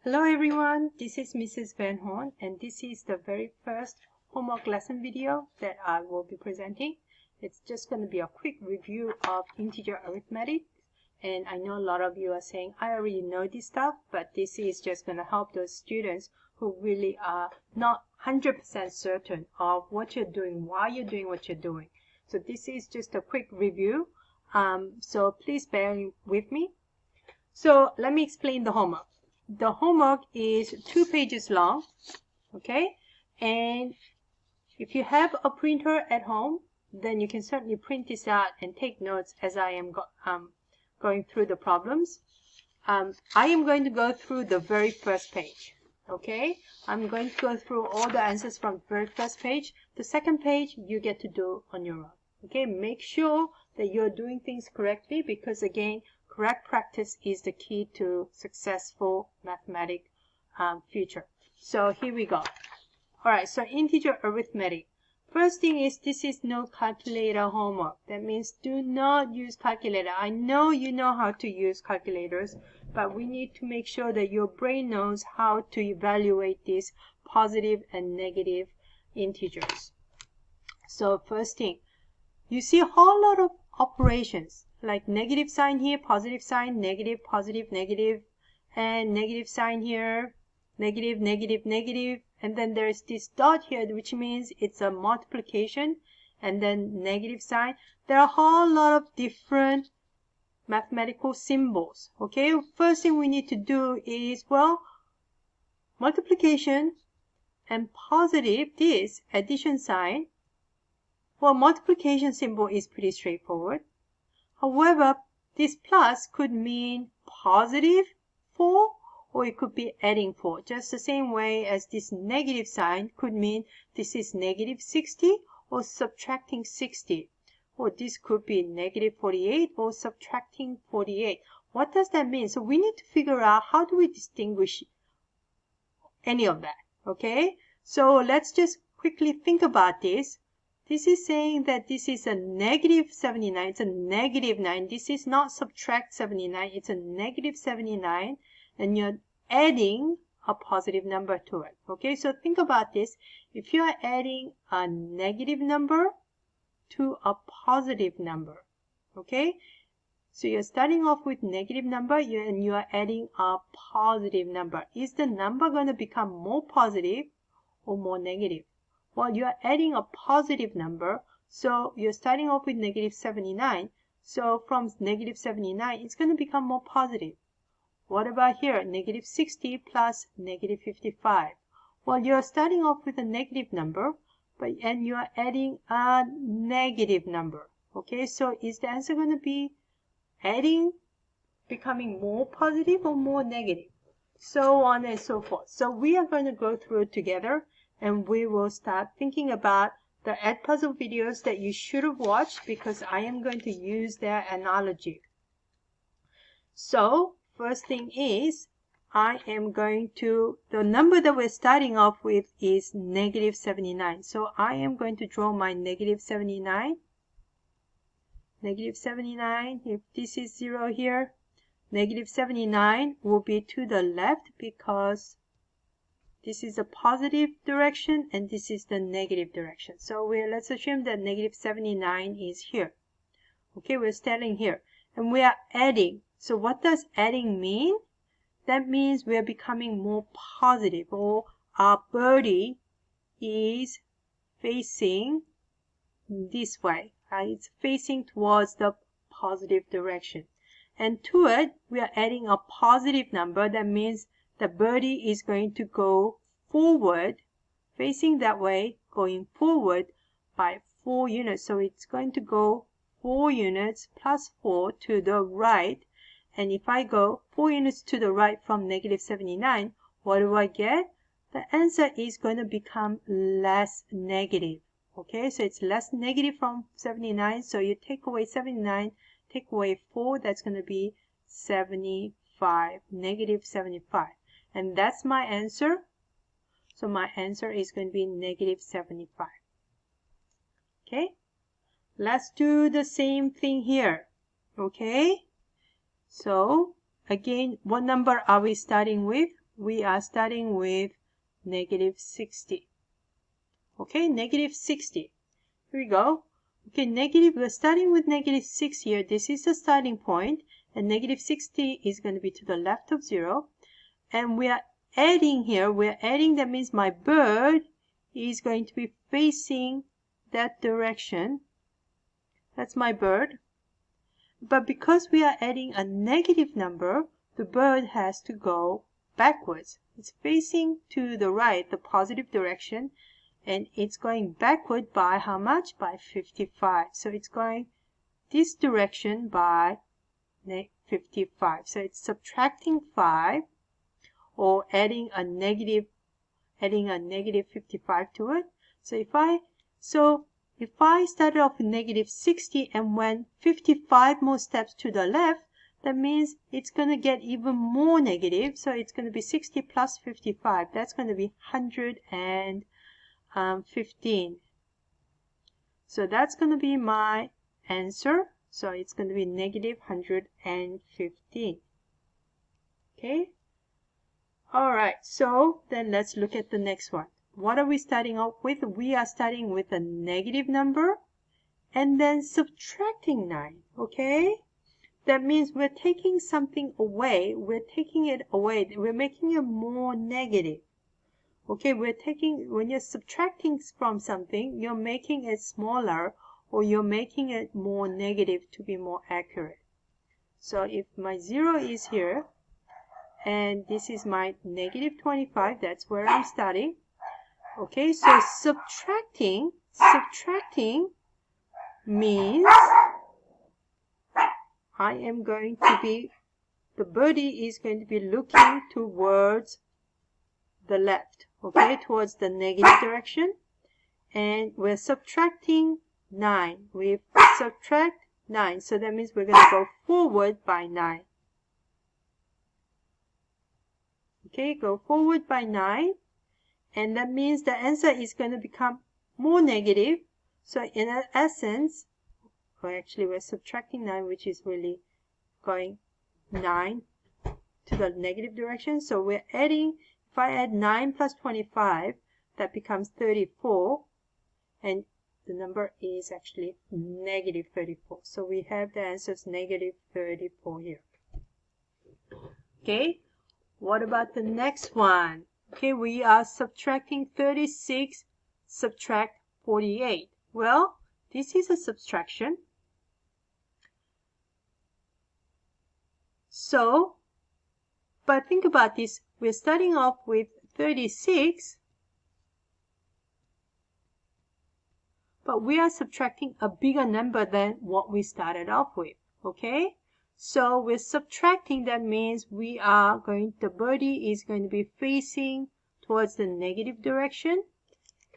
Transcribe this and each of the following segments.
Hello everyone, this is Mrs. Van Horn and this is the very first homework lesson video that I will be presenting. It's just going to be a quick review of integer arithmetic, and I know a lot of you are saying I already know this stuff, but this is just going to help those students who really are not 100% certain of what you're doing, why you're doing what you're doing. So this is just a quick review, so please bear with me. So let me explain the homework. The homework is 2 pages long, okay? And if you have a printer at home, then you can certainly print this out and take notes as I am going through the problems. I am going to go through the very first page, okay? I'm going to go through all the answers from the very first page. The second page you get to do on your own, okay? Make sure that you're doing things correctly because, again, correct practice is the key to successful mathematics future. So here we go. All right, so integer arithmetic. First thing is, this is no calculator homework. That means do not use calculator. I know you know how to use calculators, but we need to make sure that your brain knows how to evaluate these positive and negative integers. So first thing, you see a whole lot of operations like negative sign here, positive sign, negative, positive, negative, and negative sign here, negative, negative, negative, and then there's this dot here which means it's a multiplication, and then negative sign. There are a whole lot of different mathematical symbols, okay? First thing we need to do is, well, multiplication and positive, this addition sign. Well, multiplication symbol is pretty straightforward. However, this plus could mean positive 4 or it could be adding 4. Just the same way as this negative sign could mean this is negative 60 or subtracting 60. Or this could be negative 48 or subtracting 48. What does that mean? So we need to figure out how do we distinguish any of that, okay? So let's just quickly think about this. This is saying that this is a negative 79. It's a negative 9. This is not subtract 79. It's a negative 79. And you're adding a positive number to it. Okay, so think about this. If you are adding a negative number to a positive number, okay? So you're starting off with negative number and you are adding a positive number. Is the number going to become more positive or more negative? Well, you are adding a positive number, so you're starting off with negative 79. So from negative 79, it's going to become more positive. What about here? Negative 60 plus negative 55. Well, you're starting off with a negative number, and you are adding a negative number. Okay, so is the answer going to be adding, becoming more positive or more negative? So on and so forth. So we are going to go through it together. And we will start thinking about the Edpuzzle videos that you should have watched because I am going to use their analogy. So first thing is, I am going to, the number that we're starting off with is negative 79. So I am going to draw my negative 79. Negative 79, if this is 0 here, negative 79 will be to the left because this is the positive direction and this is the negative direction. So let's assume that negative 79 is here. Okay, we're starting here and we are adding. So what does adding mean? That means we are becoming more positive, or our birdie is facing this way. It's facing towards the positive direction. And to it, we are adding a positive number. That means the birdie is going to go forward, facing that way, going forward by 4 units. So it's going to go 4 units plus 4 to the right. And if I go 4 units to the right from negative 79, what do I get? The answer is going to become less negative. Okay, so it's less negative from 79. So you take away 79, take away 4, that's going to be 75, negative 75. And that's my answer. So my answer is going to be negative 75. Okay, let's do the same thing here. Okay, so again, what number are we starting with? we are starting with negative 60. Okay, negative 60. Here we go. Okay, we're starting with negative 6 here. This is the starting point, and negative 60 is going to be to the left of 0. And we are adding here, that means my bird is going to be facing that direction. That's my bird. But because we are adding a negative number, the bird has to go backwards. It's facing to the right, the positive direction, and it's going backward by how much? By 55. So it's going this direction by 55. So it's subtracting 5 or adding a negative 55 to it. So if I started off with negative 60 and went 55 more steps to the left, that means it's going to get even more negative. So it's going to be 60 plus 55. That's going to be 115. So that's going to be my answer. So it's going to be negative 115. Okay. All right. So then let's look at the next one. What are we starting off with? We are starting with a negative number and then subtracting 9. Okay. That means we're taking something away. We're taking it away. We're making it more negative. Okay, when you're subtracting from something, you're making it smaller or you're making it more negative to be more accurate. So if my 0 is here and this is my negative 25, that's where I'm starting. Okay, so subtracting means the birdie is going to be looking towards the left, okay, towards the negative direction, and we're subtracting 9. We subtract 9, so that means we're going to go forward by 9. Okay, go forward by 9, and that means the answer is going to become more negative. So in essence, we're subtracting 9, which is really going 9 to the negative direction. So we're adding, if I add 9 plus 25, that becomes 34, and the number is actually negative 34. So we have the answer is negative 34 here. Okay, what about the next one? Okay, we are subtracting 36, subtract 48. Well, this is a subtraction. So, but think about this. We're starting off with 36, but we are subtracting a bigger number than what we started off with. Okay? So we're subtracting, that means the birdie is going to be facing towards the negative direction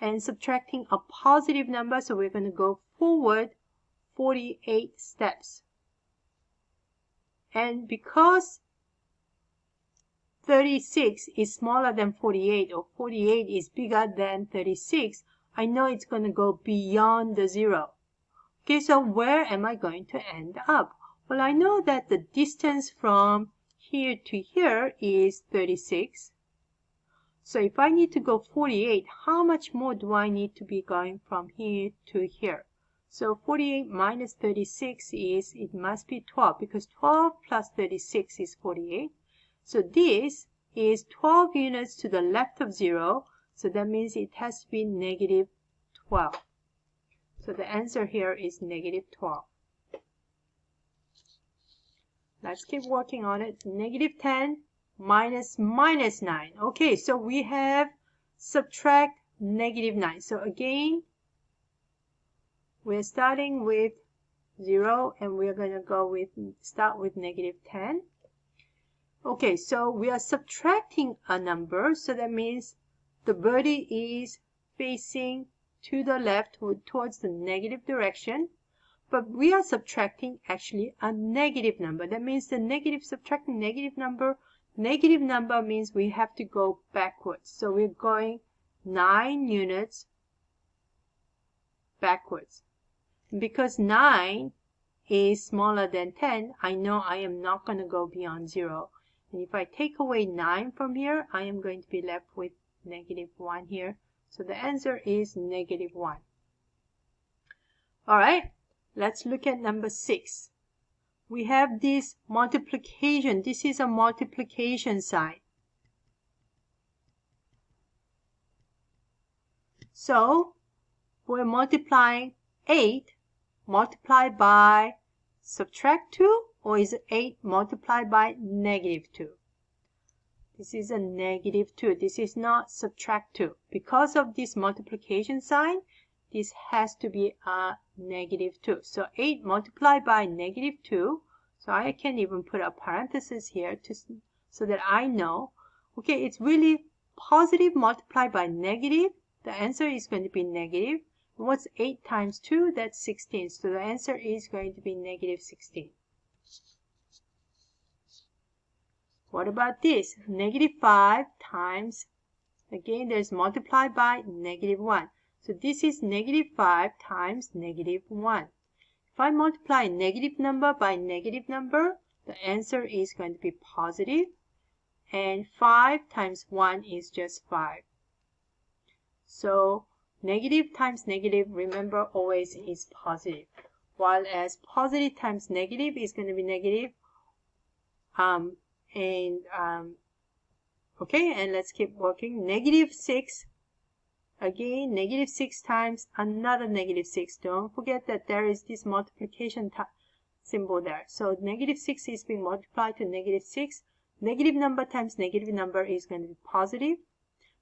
and subtracting a positive number. So we're going to go forward 48 steps. And because 36 is smaller than 48 or 48 is bigger than 36, I know it's going to go beyond the 0. Okay, so where am I going to end up? Well, I know that the distance from here to here is 36. So if I need to go 48, how much more do I need to be going from here to here? So 48 minus 36 it must be 12, because 12 plus 36 is 48. So this is 12 units to the left of 0. So that means it has to be negative 12. So the answer here is negative 12. Let's keep working on it. Negative 10 minus 9. Okay, so we have subtract negative 9. So again, we're starting with 0 and we're going to start with negative 10. Okay, so we are subtracting a number. So that means the birdie is facing to the left towards the negative direction. But we are subtracting actually a negative number. That means subtracting negative number means we have to go backwards. So we're going 9 units backwards. Because 9 is smaller than 10, I know I am not going to go beyond 0. And if I take away 9 from here, I am going to be left with -1 here. So the answer is -1. All right, let's look at number 6. We have this multiplication. This is a multiplication sign. So we're multiplying 8 multiplied by subtract 2, or is it 8 multiplied by -2? This is a -2. This is not subtract 2. Because of this multiplication sign, this has to be a -2. So 8 multiplied by -2. So I can even put a parenthesis here so that I know, okay, it's really positive multiplied by negative. The answer is going to be negative. What's 8 times 2? That's 16. So the answer is going to be -16. What about this? -5 times, again, there's multiplied by -1. So this is -5 times -1. If I multiply a negative number by negative number, the answer is going to be positive. And 5 times 1 is just 5. So negative times negative, remember, always is positive. While as positive times negative is going to be negative. Okay, and let's keep working. -6. Again, -6 times another -6. Don't forget that there is this multiplication symbol there. So -6 is being multiplied to -6. Negative number times negative number is going to be positive.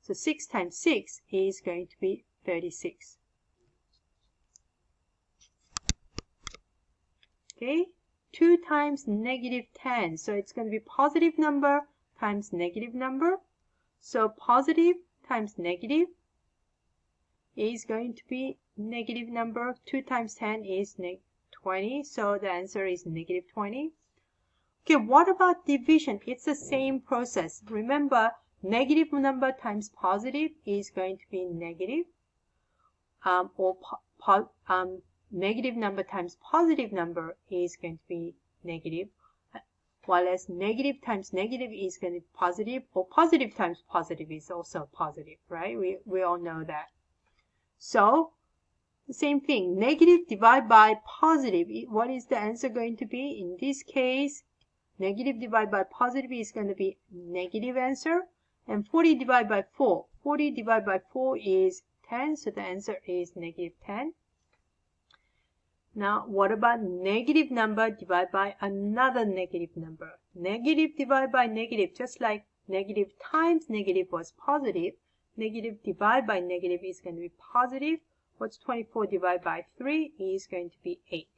So 6 times 6 is going to be 36. Okay, 2 times -10. So it's going to be positive number times negative number. So positive times negative is going to be negative number. 2 times 10 is 20. So the answer is -20. Okay, what about division? It's the same process. Remember, negative number times positive is going to be negative. Negative number times positive number is going to be negative. While as negative times negative is going to be positive, or positive times positive is also positive, right? We all know that. So the same thing, negative divided by positive. What is the answer going to be? In this case, negative divided by positive is going to be negative answer. And 40 divided by 4. 40 divided by 4 is 10. So the answer is -10. Now, what about negative number divided by another negative number? Negative divided by negative, just like negative times negative was positive. Negative divided by negative is going to be positive. What's 24 divided by 3 is going to be 8.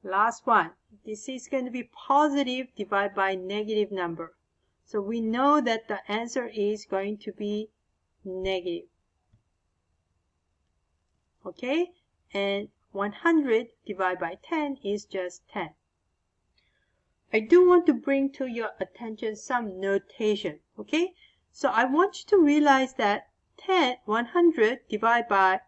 Last one. This is going to be positive divided by negative number. So we know that the answer is going to be negative. Okay? And 100 divided by 10 is just 10. I do want to bring to your attention some notation. Okay? So I want you to realize that 100 divided by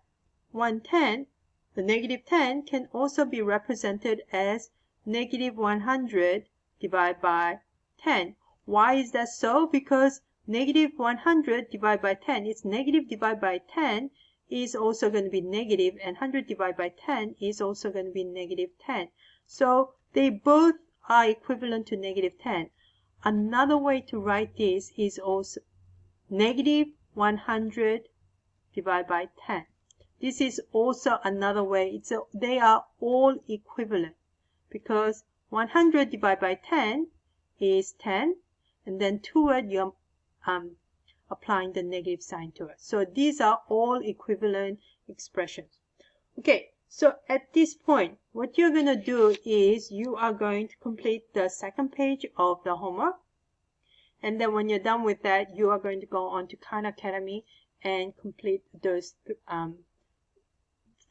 110, the -10, can also be represented as -100 divided by 10. Why is that so? Because -100 divided by 10, it's negative divided by 10 is also going to be negative, and 100 divided by 10 is also going to be -10. So they both are equivalent to -10. Another way to write this is also -100 divided by 10. This is also another way. They are all equivalent because 100 divided by 10 is 10, and then to it you're applying the negative sign to it. So these are all equivalent expressions. Okay, so at this point, what you're going to do is you are going to complete the second page of the homework. And then when you're done with that, you are going to go on to Khan Academy and complete those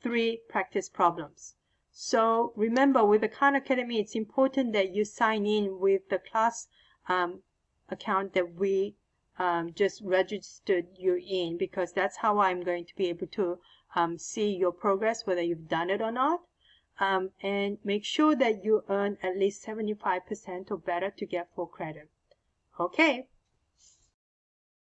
3 practice problems. So remember, with the Khan Academy, it's important that you sign in with the class account that we just registered you in, because that's how I'm going to be able to see your progress, whether you've done it or not. and make sure that you earn at least 75% or better to get full credit. Okay,